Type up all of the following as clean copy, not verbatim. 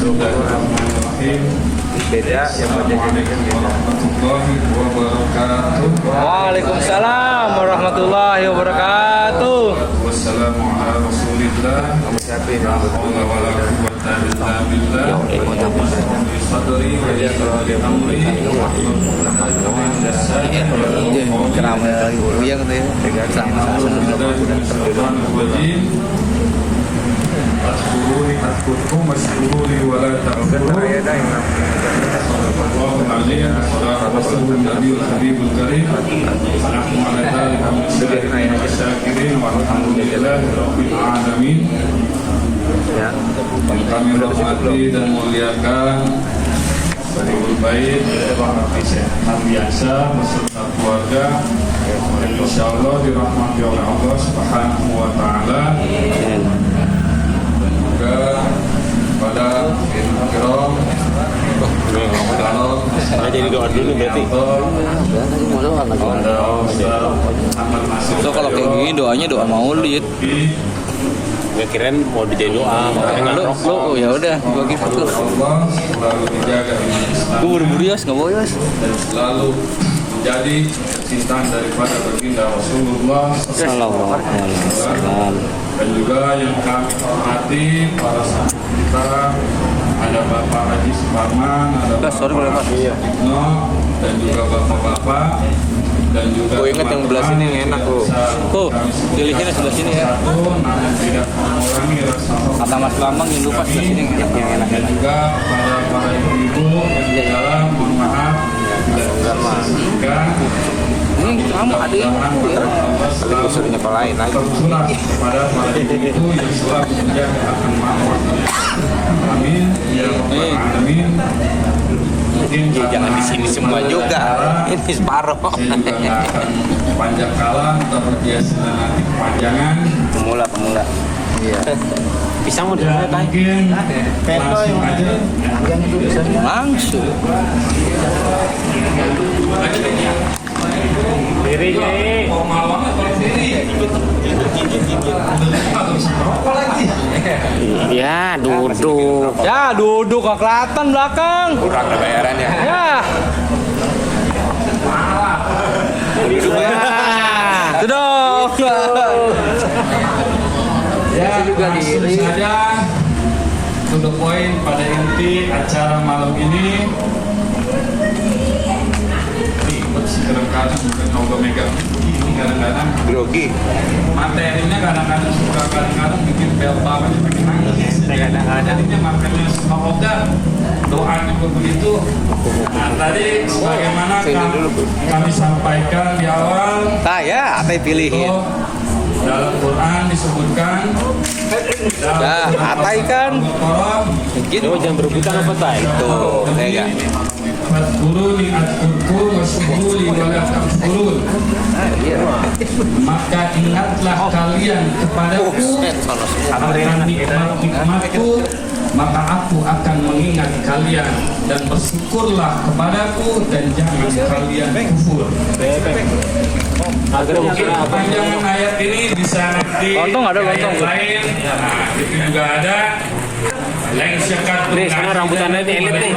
Bismillahirrahmanirrahim. Beda yang Assalamualaikum warahmatullahi wabarakatuh. Waalaikumsalam warahmatullahi wabarakatuh. Wassalamu ala rasulillah. La haula wala quwwata illa billah. Sadri wa yassir amri Adkurkum waskuruni wa la ta'furuni. Allahu alaihi wasallam Nabiul Habibul Karim. Nahnu ala dzalika min syahidin wa syakirin walhamdulillahi rabbil alamin. Yang kami hormati dan muliakan Bariul Bait Pak Hafiz Hamdiansa beserta keluarga yang insyaallah dirahmati oleh Allah Subhanahu wa taala. Juga pada kiram jadi doa dulu berarti. So kalau kayak gini doanya doa maulid. Gak kirain mau dijadiin doa. Lo ya udah gua gitu tuh. Allah selalu dijaga Islam. Gua buru-buru yos nggak boleh yos. Dan selalu menjadi kecintaan daripada baginda Rasulullah Sallallahu alaihi wasallam. dan juga yang kami hormati para sahabat kita, ada Bapak Haji Suparman, ada Bapak Ibnu, dan juga bapak-bapak, dan juga Gua ingat yang belah sini yang enak tuh. Tuh, pilihnya sebelah sini ya. namun tidak mengurangi rasa hormat Kata Mas Bambang yang lupa sebelah sini yang enak dan juga pada para ibu-ibu yang di dalam, mohon maaf juga ini kamu ada yang sering lain lagi. tersurat kepada para ibu-ibu yang selalu menjaga akan marwah. Amin ya rabbal alamin. Mungkin Jangan di sini semua juga. Ini separuh. saya juga nggak akan panjang kalah atau berbiasa nanti kepanjangan. Pemula. Iya. Pisang mau Ya, mungkin langsung aja. Langsung. diri nih. Mau malam atau sendiri? Rokok lagi. Ya duduk. Ya duduk ke kelihatan belakang. Kurang ada bayarannya. Ya. Itu dong. Ya, langsung saja to the point pada inti acara malam ini. Ribet sih kadang-kadang bukan kalau megang ini kadang-kadang Grogi. materinya kadang-kadang suka kadang-kadang bikin bel banget pakai nangis. Jadinya makanya semoga doa juga begitu. Nah, tadi sebagaimana kami sampaikan di awal, Saya apa yang pilihin? dalam Quran disebutkan Dah, atai kan? Gitu. Jangan berebutan apa tay? Tuh, kayak Fadkuruni adkurkum waskuruni wala takfurun. Maka ingatlah kalian kepadaku akan nikmat-nikmatku, maka aku akan mengingat kalian, dan bersyukurlah kepadaku dan jangan kalian kufur. Mungkin kepanjangan ayat ini bisa nanti Lontong ada, ayat lontong. lain. Nah, itu juga ada. Lain syakat Nih, sana rambutannya di elit nih.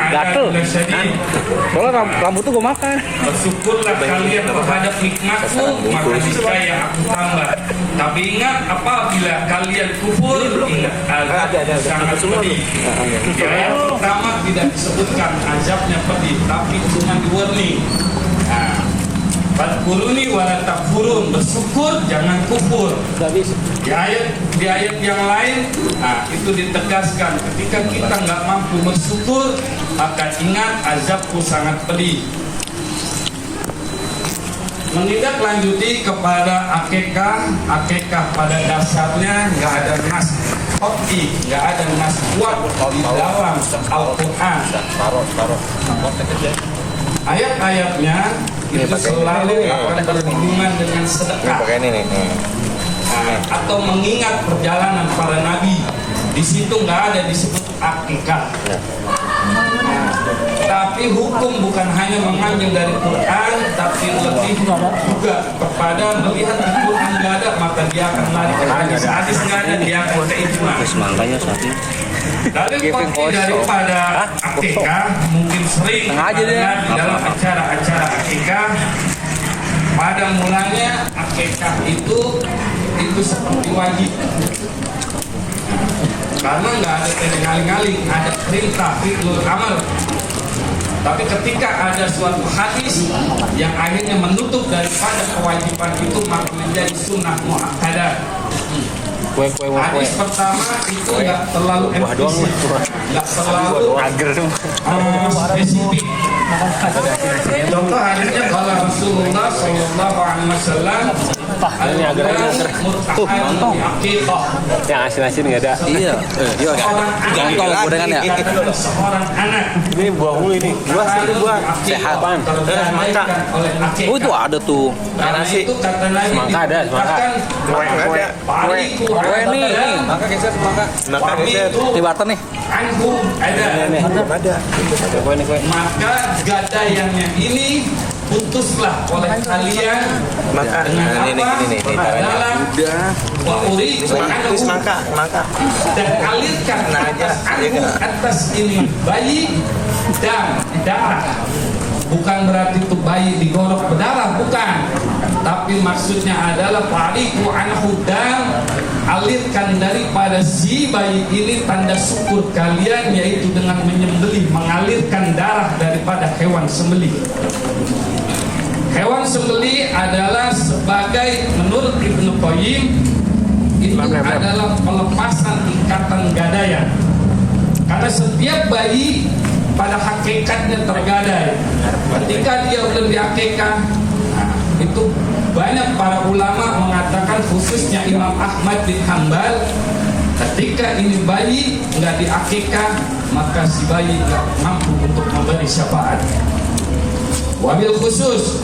Gatel. Soalnya rambut tuh gue makan. Bersyukurlah kalian terhadap nikmatku, maka niscaya aku tambah. Tapi ingat, apabila kalian kufur, ingat azab sangat pedih. Di ayat pertama tidak disebutkan azabnya pedih, tapi cuma di warning. Nah, fadkuruni wala takfurun, bersyukur jangan kufur. Di ayat yang lain, nah, itu ditegaskan ketika kita nggak mampu bersyukur, maka ingat azabku sangat pedih. Menindaklanjuti kepada akekah pada dasarnya nggak ada nas qat'i, nggak ada nas kuat di dalam Al-Quran. Ayat-ayatnya itu selalu akan berhubungan dengan sedekah. Atau mengingat perjalanan para nabi. Di situ nggak ada disebut akikah. Tapi hukum bukan hanya mengambil dari Quran, tapi lebih juga kepada melihat di Quran nggak ada, maka dia akan lari ke hadis. Hadis nggak ada, dia akan ke ijma. Semangkanya sapi. Dalil kunci daripada akikah mungkin sering Sengaja dia. ada di dalam acara-acara akikah. Pada mulanya akikah itu seperti wajib. Karena nggak ada ngaling-ngaling, ada perintah fi'lul amal. Tapi ketika ada suatu hadis yang akhirnya menutup daripada kewajiban itu, maka menjadi sunnah muakkadah. Hadis pertama itu nggak terlalu eksplisit, nggak terlalu spesifik. Contoh hadisnya kalau Rasulullah Shallallahu Alaihi Wasallam Yang asin-asin nggak ada. Iya. Contoh gorengan ya. Seorang anak Ini buah mulu ini. Buah sehat. semangka. Oh itu ada tuh. Nasi itu kata Nabi Semangka ada, semangka. Kue nih. Maka geser semangka. Maka geser. Ini barter nih. Anhum ada. Ada. Kue nih kue. Maka gadaiannya ini putuslah oleh kalian Maka dengan apa? Adalah wa uridu anhu semangka. dan alirkan atas ini bayi dan darah. Bukan berarti itu bayi digorok berdarah, bukan. Tapi maksudnya adalah fariqu anhu dan alirkan daripada si bayi ini tanda syukur kalian, yaitu dengan menyembelih, mengalirkan darah daripada hewan sembelih. Hewan sembelih adalah sebagai, menurut Ibnu Qayyim, itu adalah pelepasan ikatan gadaian. Karena setiap bayi pada hakikatnya tergadai. Ketika dia belum diakikah, itu banyak para ulama mengatakan, khususnya Imam Ahmad bin Hanbal, ketika ini bayi nggak diakikah, maka si bayi nggak mampu untuk memberi syafaat. Wabil khusus,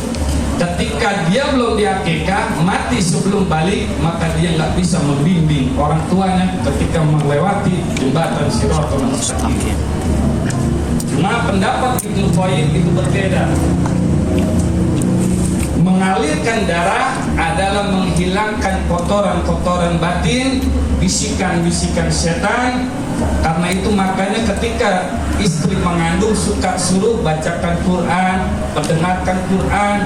ketika dia belum diakikah, mati sebelum balik, maka dia nggak bisa membimbing orang tuanya ketika melewati jembatan Shiratal Mustaqim. Cuma pendapat Ibnu Qayyim itu berbeda. Mengalirkan darah adalah menghilangkan kotoran-kotoran batin, bisikan-bisikan setan. Karena itu makanya ketika istri mengandung suka suruh bacakan Quran, mendengarkan Quran,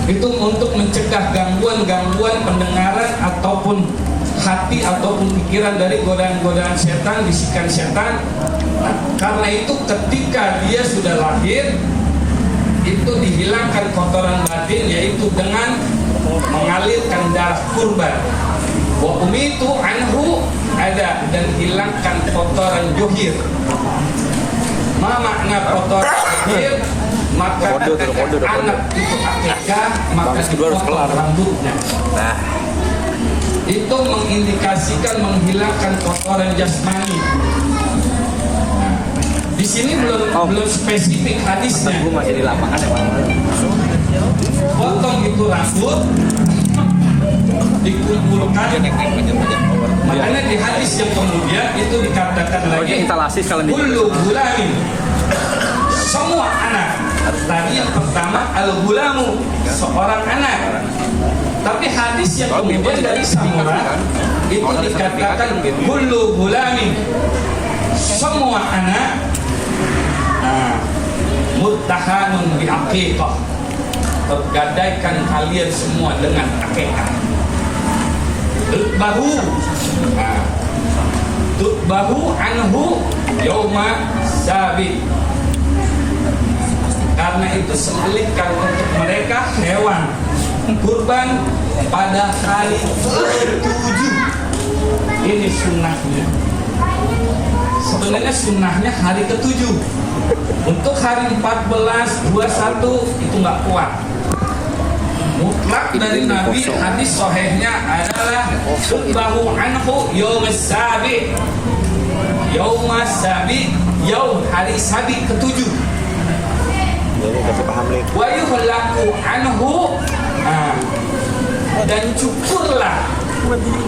itu untuk mencegah gangguan-gangguan pendengaran ataupun hati ataupun pikiran dari godaan-godaan setan, bisikan setan. Nah, karena itu ketika dia sudah lahir, itu dihilangkan kotoran batin, yaitu dengan mengalirkan darah kurban. Wa umitu anhu ada, dan hilangkan kotoran johir. Ma makna kotoran johir? Maka anak itu akikah, maka dipotong rambutnya. Nah, itu mengindikasikan menghilangkan kotoran jasmani. Nah, di sini belum spesifik hadisnya. Masih di lapangan ya, Potong itu rambut, dikumpulkan. Makanya di hadis yang kemudian itu dikatakan lagi, instalasi sekalian kullu gulamin, semua anak. Tadi yang pertama al-gulamu, seorang anak. Tapi hadis yang kemudian dari Samurah itu dikatakan kullu gulamin, semua anak. Muttahanun bi aqiqah, tergadaikan kalian semua dengan akikah. Tutbahu anhu yauma sabi, karena itu sembelihkan untuk mereka hewan kurban pada hari ke-7. Ini sunnahnya. Sebenarnya sunnahnya hari ke-7. Untuk hari 14, 21 itu nggak kuat. Mutlak dari Nabi, hadis sahihnya adalah subbahu anhu yaumas sabi. Yaumas sabi, yaum hari sabi ke-7. Wa yuhlaku anhu, dan cukurlah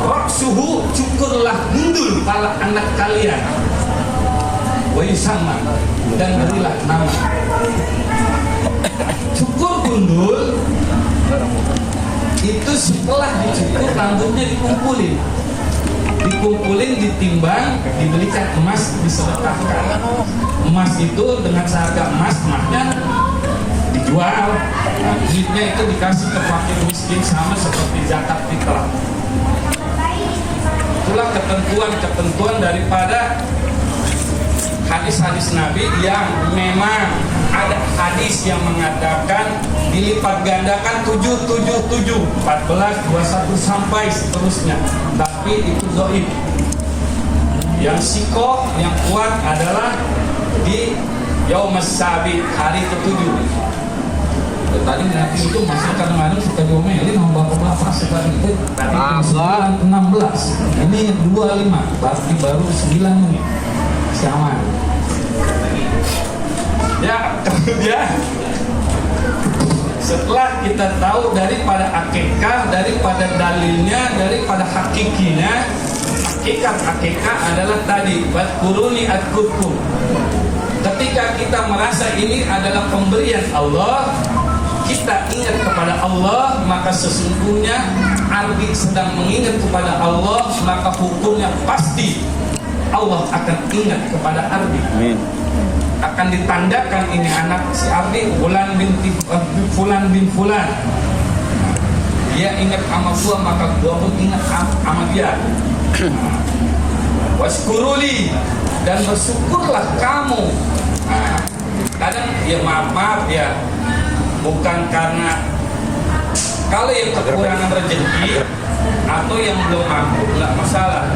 raksuhu, cukurlah gundul kepala anak kalian. Wa yusamma, dan berilah nama. Cukur gundul itu setelah dicukur rambutnya dikumpulin, dikumpulin, ditimbang, dibelikan emas, disedekahkan. Emas itu dengan seharga emasnya dijual. Nah, duitnya itu dikasih ke fakir miskin sama seperti zakat fitrah. Itulah ketentuan daripada hadis-hadis Nabi yang memang ada hadis yang mengatakan dilipat gandakan 777, 14, 21 sampai seterusnya. Tapi itu dhaif. Yang sikoh, yang kuat adalah di Yaumus Sabit, hari ke-7. Tadi Nabi itu masih kadang-kadang suka diomelin sama bapak-bapak sekarang itu tadi 9:16, ini 25, berarti baru 9 menit. Sama. Ya, kemudian setelah kita tahu daripada akikah, daripada dalilnya, daripada hakikinya, akikah adalah tadi wadkuruni adkurkum. Ketika kita merasa ini adalah pemberian Allah, kita ingat kepada Allah, maka sesungguhnya Arbi sedang mengingat kepada Allah, maka hukumnya pasti Allah akan ingat kepada Arbi. Amin. Akan ditandakan ini anak si Arbi Fulan bin Fulan. Dia ingat sama gua, maka gua pun ingat sama dia. Waskuruli, dan bersyukurlah kamu. Nah, kadang ya maaf ya, bukan karena kalau yang kekurangan rezeki atau yang belum mampu nggak masalah,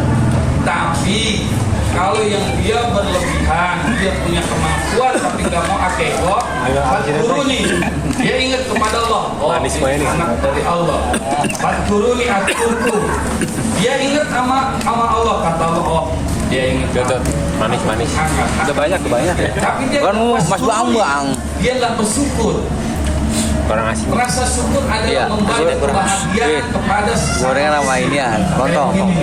tapi kalau yang dia berlebihan, dia punya kemampuan tapi nggak mau akeko, Fadkuruni, dia ingat kepada Allah. Oh, ini anak dari Allah. Fadkuruni adkurku, dia ingat sama Allah, kata Allah. Oh, dia ingat. Manis. Udah banyak ya. Tapi dia Kan Mas Bang. Dia nggak bersyukur. Orang asing. Rasa syukur adalah membantu kebahagiaan kepada sesama. Gorengan sama ini ya, lontong.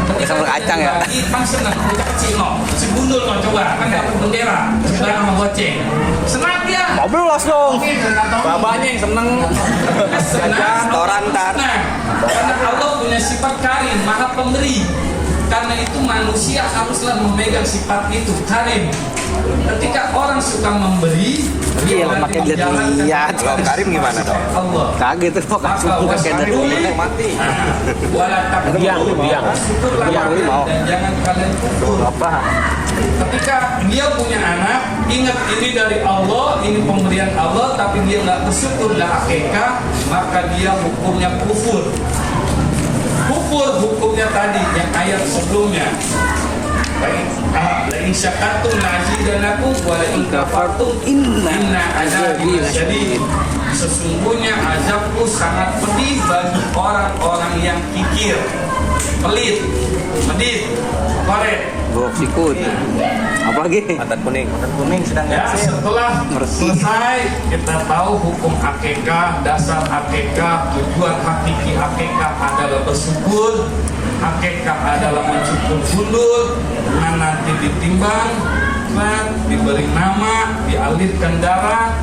Ketika Sama kacang ya. kan senang ucap cino, si gundul mau coba kan dapat bendera, sekarang sama goceng. Senang dia. Mobil langsung. Babanya yang seneng. Senang. Toran ntar. Nah, karena Allah punya sifat karim, maha pemberi. Karena itu manusia haruslah memegang sifat itu, karim. Ketika orang suka memberi, Iya, pakai lihat. Kalau Karim gimana dong? Allah. Kaget tuh kok pakai dari Mati. Biang. Dan jangan kalian kufur. apa? Ketika dia punya anak, ingat ini dari Allah, ini pemberian Allah, tapi dia nggak bersyukur lah akikah, maka dia hukumnya kufur. Kufur hukumnya tadi yang ayat sebelumnya. La in syakartum la'azidanakum wa la in kafartum inna azabi lasyadid. Sesungguhnya azabku sangat pedih bagi orang-orang yang kikir, pelit, medit, koret. Buruk sikut. Apalagi? Mata kuning sedang Ya, setelah selesai kita tahu hukum akikah, dasar akikah, tujuan hakiki akikah adalah bersyukur, akikah adalah mencukur gundul, nanti ditimbang, diberi nama, dialirkan darah.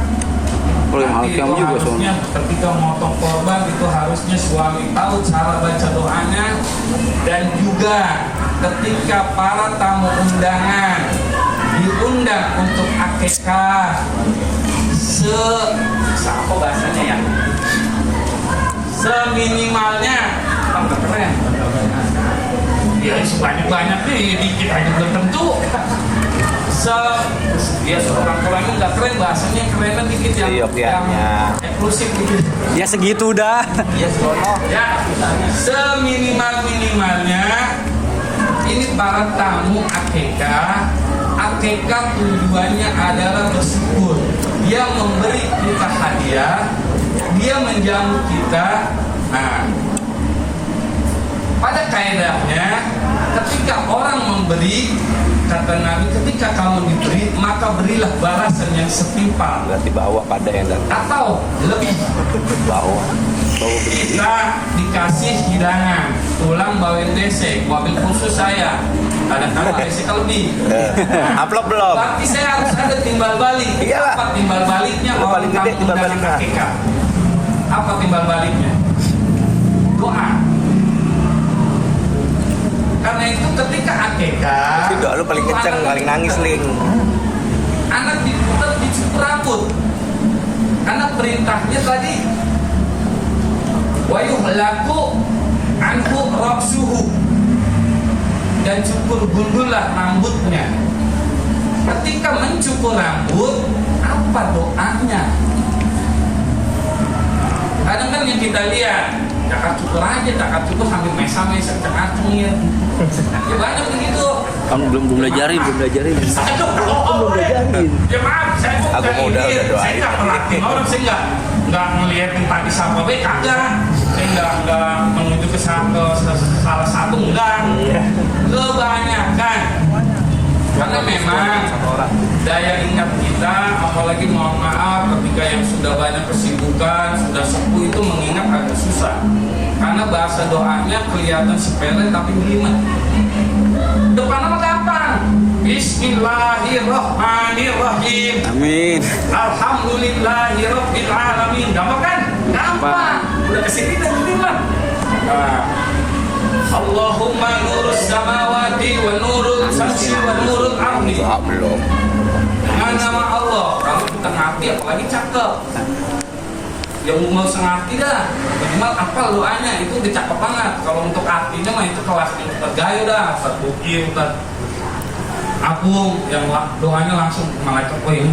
Nanti itu harusnya ketika motong korban itu harusnya suami tahu cara baca doanya, dan juga ketika para tamu undangan diundang untuk akikah apa bahasanya ya, seminimalnya tambah keren ya, sebanyak-banyak nih dikit aja belum tentu. Ya seorang kurangnya nggak keren, bahasanya kerenan dikit yang eksklusif gitu. Ya segitu dah. Ya serono. Ya seminimal-minimalnya ini para tamu akikah. Akikah tujuannya adalah bersyukur. Dia memberi kita hadiah, dia menjamu kita. Nah, pada kaidahnya ketika orang memberi, kata Nabi, ketika kamu diberi maka berilah balasan yang setimpal. Berarti bawa pada yang datang. Atau lebih. Bawa Kita dikasih hidangan, tulang bawain DC, mobil khusus saya. Kadang-kadang DC lebih. Upload belum? Berarti saya harus ada timbal balik. Iyalah. Apa timbal baliknya? Timbal balik Orang gede, kamu timbal undangan balik. akikah. Apa timbal baliknya? Doa. Karena itu ketika akekah Itu doa lu paling kenceng, paling nangis ling. anak diputar dicukur rambut. Karena perintahnya tadi wa yuhlaku anhu ra'suhu, dan cukur gundullah rambutnya. Ketika mencukur rambut, apa doanya? Kadang kan yang kita lihat, cakap cukur aja, cakap cukur sambil mesa-mesa, cakap cengir. Ya banyak begitu. Kamu belum belajarin. Aduh, belum belajarin. Ya maaf, saya Aku mau udah doain. Saya nggak melatih orang, saya nggak ngelihat yang tadi siapa baik, kagak. Saya nggak menuju ke salah satu, enggak. Kebanyakan. Karena memang daya ingat kita, apalagi mohon maaf ketika yang sudah banyak kesibukan, sudah sepuh itu mengingat agak susah. Karena bahasa doanya kelihatan sepele tapi jelimet. Depan nama gampang. Bismillahirrahmanirrahim. Amin. Alhamdulillahirabbil alamin. Gampang kan? Gampang. Udah kesini dan jelimet. Allahumma nurus samawati wa nurul samsi wa nurul ardi. Belum. Dengan nama Allah. Kalau kita ngerti apalagi cakep. Yang mau ngerti dah, minimal apal doanya itu udah cakep banget. Kalau untuk artinya mah itu kelas yang tergaya dah, terbukir, Apung yang doanya langsung malaikat, oh ini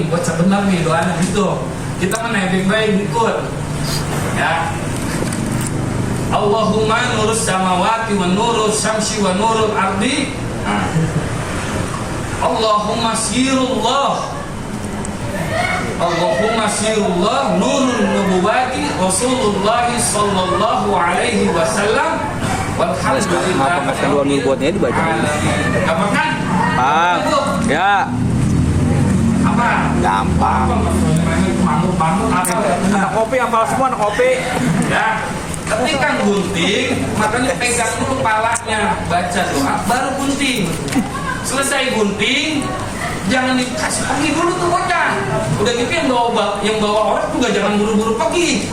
baca benar nih doanya gitu. Kita menebeng baik ikut. Ya. Allahumma nurus samawati wa nurus samsi wa nurul ardi. Allahumma sirullah. Allahumma sirullah nurul nubuwati Rasulullah sallallahu alaihi wasallam walhamdulillah. Apa kedua nubuatnya dibaca? Apa kan? Ya. Apa? Gampang. Anak kopi hafal semua anak kopi. Ya. Ketika gunting, makanya pegang dulu palanya, baca doa, baru gunting. Selesai gunting, jangan dikasih pergi dulu tuh bocah. Udah gitu yang bawa orang juga jangan buru-buru pergi.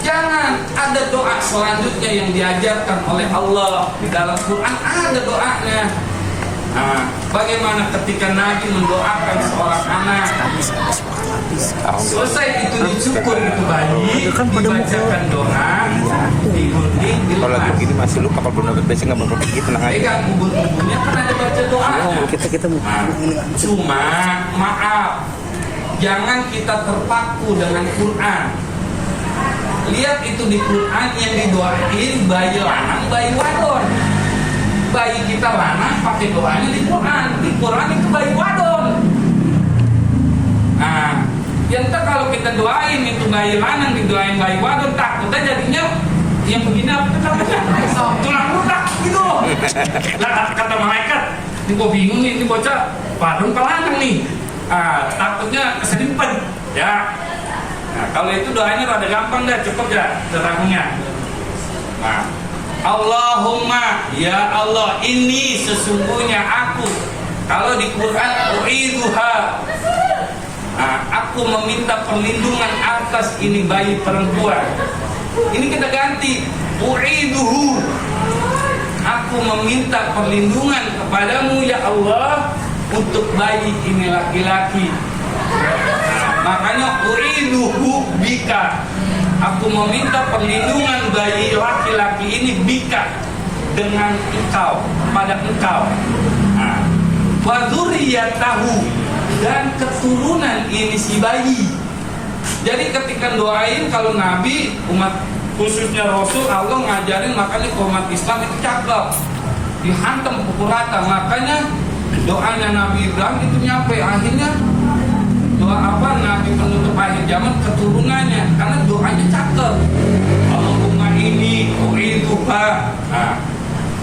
Jangan, ada doa selanjutnya yang diajarkan oleh Allah di dalam Quran, ada doanya. Nah, bagaimana ketika Nabi mendoakan seorang anak, selesai itu dicukur itu bayi, dibacakan doa, digunting, Kalau dilepas. begini masih lupa, kalau belum dapat basic nggak bakal begitu, tenang aja. Pegang ubun-ubunnya kan ada baca doa. Kita mau. Cuma maaf, jangan kita terpaku dengan Quran. Lihat itu di Quran yang didoain bayi lanang, bayi wadon. Bayi kita lanang pakai doanya di Quran. Di Quran itu bayi wadon. Nah, yang kalau kita doain itu bayi lanang, didoain bayi wadon, takutnya jadinya yang begini apa namanya? Tulang lunak gitu. Lah kata malaikat, ini gua bingung nih, ini bocah wadon ke lanang nih. Takutnya kesedimpet ya. Nah, kalau itu doanya rada gampang dah, cukup ya terangnya. Nah, Allahumma, ya Allah, ini sesungguhnya aku. Kalau di Quran u'iduha, aku meminta perlindungan atas ini bayi perempuan. Ini kita ganti, u'iduhu, aku meminta perlindungan kepadamu ya Allah untuk bayi ini laki-laki. Makanya uriduhu bika, aku meminta perlindungan bayi laki-laki ini bika, dengan engkau, pada engkau. Wa dzurriyyatahu, dan keturunan ini si bayi. Jadi ketika doain, kalau Nabi, umat khususnya Rasul, Allah ngajarin, makanya umat Islam itu cakep, dihantam pukul rata. Makanya doanya Nabi Ibrahim itu nyampe akhirnya doa apa Nabi penutup akhir zaman keturunannya, karena doanya cakep. Allahumma ini u'iduha,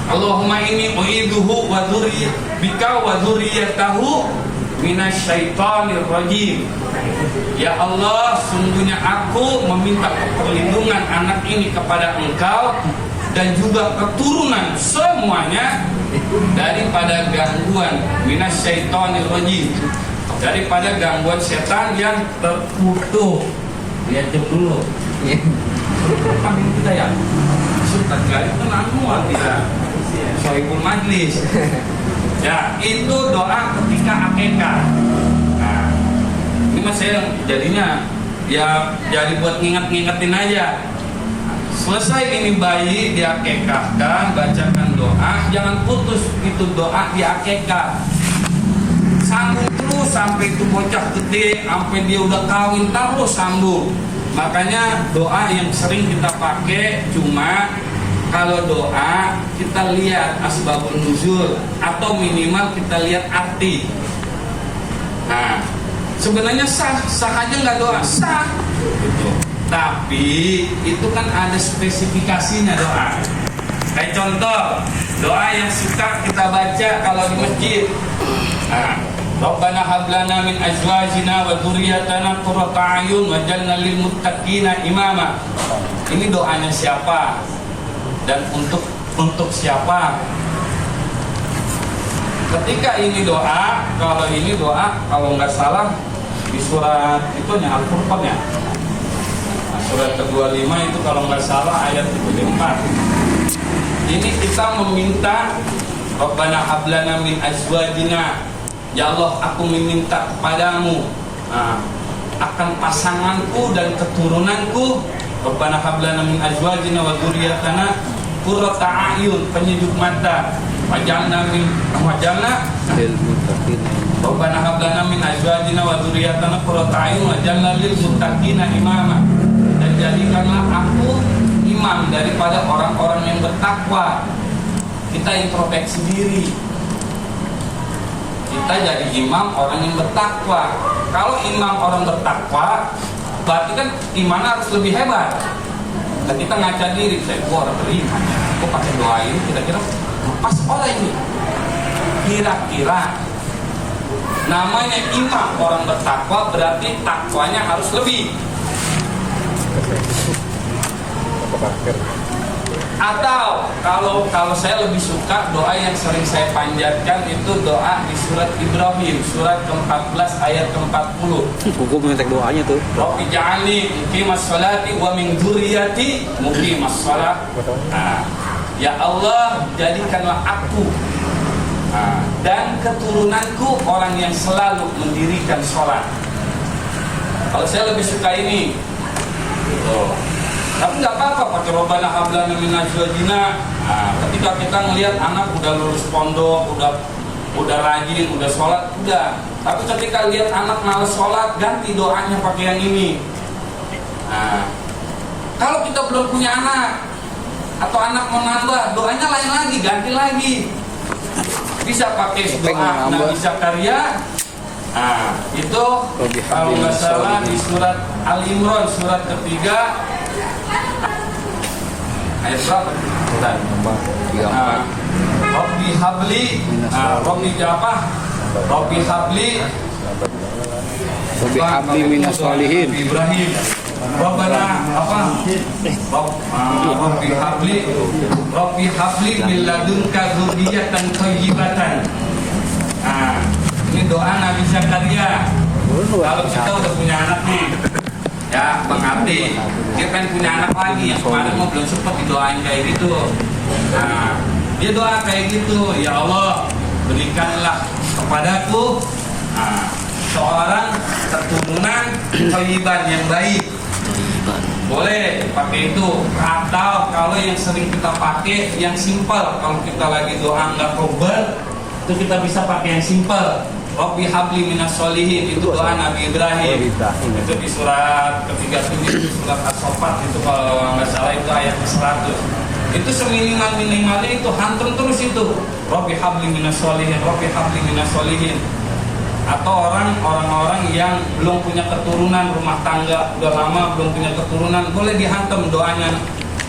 Allahumma ini u'iduhu wa dzurriyyatahu wa dzurriyyatahu minasyaitonir rajim. Ya Allah, sungguhnya aku meminta perlindungan anak ini kepada engkau dan juga keturunan semuanya daripada gangguan minasyaitonir rajim, daripada gangguan setan yang terkutuk. Lihat dulu. Kami kita ya. Sudah kali itu nangmu tidak. Sohibul Majlis. Ya, itu doa ketika akekah. Nah, ini mas saya jadinya ya jadi buat ngingetin aja. Selesai ini bayi diakekahkan, bacakan doa, jangan putus itu doa di akekah. Sambung terus sampai itu bocah gede, sampai dia udah kawin terus sambung. Makanya doa yang sering kita pakai cuma kalau doa kita lihat asbabun nuzul atau minimal kita lihat arti. Nah, sebenarnya sah aja nggak doa sah. Gitu. Tapi itu kan ada spesifikasinya doa. Kayak contoh doa yang suka kita baca kalau di masjid. Nah, Rabbana hab lana min azwajina wa dzurriyyatina qurrata a'yun waj'alna lil muttaqina imama. Ini doanya siapa? Dan untuk siapa? Ketika ini doa, kalau nggak salah di surat itu Al-Furqan ya. Nah, surat ke-25 itu kalau nggak salah ayat 74. Ini kita meminta Rabbana hab lana min azwajina. Ya Allah, aku meminta kepadamu akan pasanganku dan keturunanku. Rabbana hab lana min azwajina wa dzurriyyatina qurrata a'yun, penyejuk mata. Waj'alna lil muttaqin. Rabbana hab lana min azwajina wa dzurriyyatina qurrata a'yun waj'alna lil muttaqina imama. Dan jadikanlah aku imam daripada orang-orang yang bertakwa. Kita introspeksi diri. Kita jadi imam orang yang bertakwa. Kalau imam orang bertakwa, berarti kan iman harus lebih hebat. Dan kita ngaca diri, gua orang beriman, gua pakai doa ini kira-kira pas orang ini. Kira-kira namanya imam orang bertakwa berarti takwanya harus lebih. Atau kalau saya lebih suka doa yang sering saya panjatkan itu doa di surat Ibrahim, surat ke-14 ayat ke-40. Hukum mentek doanya tuh. Rabbi ja'alni muqimas sholati wa min dzurriyyati muqimas shalah. Ya Allah, jadikanlah aku dan keturunanku orang yang selalu mendirikan sholat. Kalau saya lebih suka ini. Tapi nggak apa-apa pakai Rabbana hab lana min azwajina. Ketika kita ngelihat anak udah lulus pondok, udah rajin, udah sholat, udah. Tapi ketika lihat anak malas sholat, ganti doanya pakai yang ini. Kalau kita belum punya anak atau anak mau nambah, doanya lain lagi, ganti lagi. Bisa pakai doa Nabi Zakaria. Itu kalau nggak salah di surat Al-Imran surat ketiga ayat berapa? Rabbi habli, Rabbi habli minas sholihin. Ibrahim. Rabbana Rabbi habli min ladunka dzurriyyatan thayyibatan. Ini doa Nabi Zakaria. Kalau kita udah punya anak nih, ya Bang Abdi, dia pengen punya anak lagi yang kemarin mau belum sempat didoain kayak gitu. Dia doa kayak gitu, ya Allah berikanlah kepadaku seorang keturunan thayyiban yang baik. Boleh pakai itu. Atau kalau yang sering kita pakai yang simpel, kalau kita lagi doa nggak probel, itu kita bisa pakai yang simpel. Rabbi habli minas sholihin, itu doa Nabi Ibrahim. Itu di surat ke-37 surat As-Saffat itu kalau nggak salah itu ayat ke-100. Itu seminimal-minimalnya itu hantam terus itu. Rabbi habli minas sholihin, Rabbi habli minas sholihin. Atau orang-orang yang belum punya keturunan, rumah tangga udah lama belum punya keturunan, boleh dihantam doanya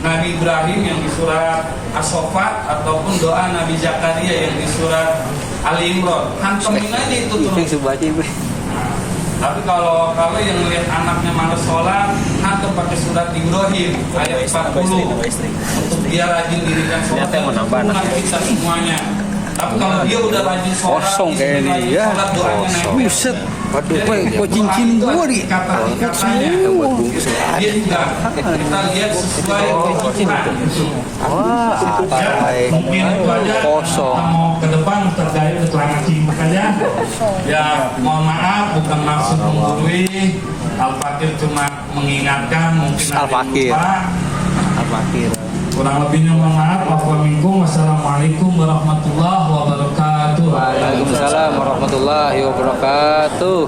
Nabi Ibrahim yang di surat As-Saffat ataupun doa Nabi Zakaria yang di surat Al-Imran. Hantamin aja itu terus. Tapi kalau yang melihat anaknya malas sholat, hantam pakai surat Ibrahim ayat 40 untuk dia rajin dirikan sholat dan keturunan kita semuanya. Tapi kalau dia udah rajin sholat, Kosong kayak ini, ya. sholat doanya nempel. Buset. Waduh, kok cincin gua di Kata-katanya dia juga kita lihat sesuai kebutuhan. wah, Ya, mungkin itu aja. Kosong. Kita mau ke depan terkait keterangan cimak aja. Ya, mohon maaf bukan maksud menggurui. Al-Fakir cuma mengingatkan, mungkin ada yang Al-Fakir. lupa. Al-Fakir. Kurang lebihnya mohon maaf. Wassalamualaikum warahmatullahi wabarakatuh. Waalaikumsalam warahmatullahi wabarakatuh.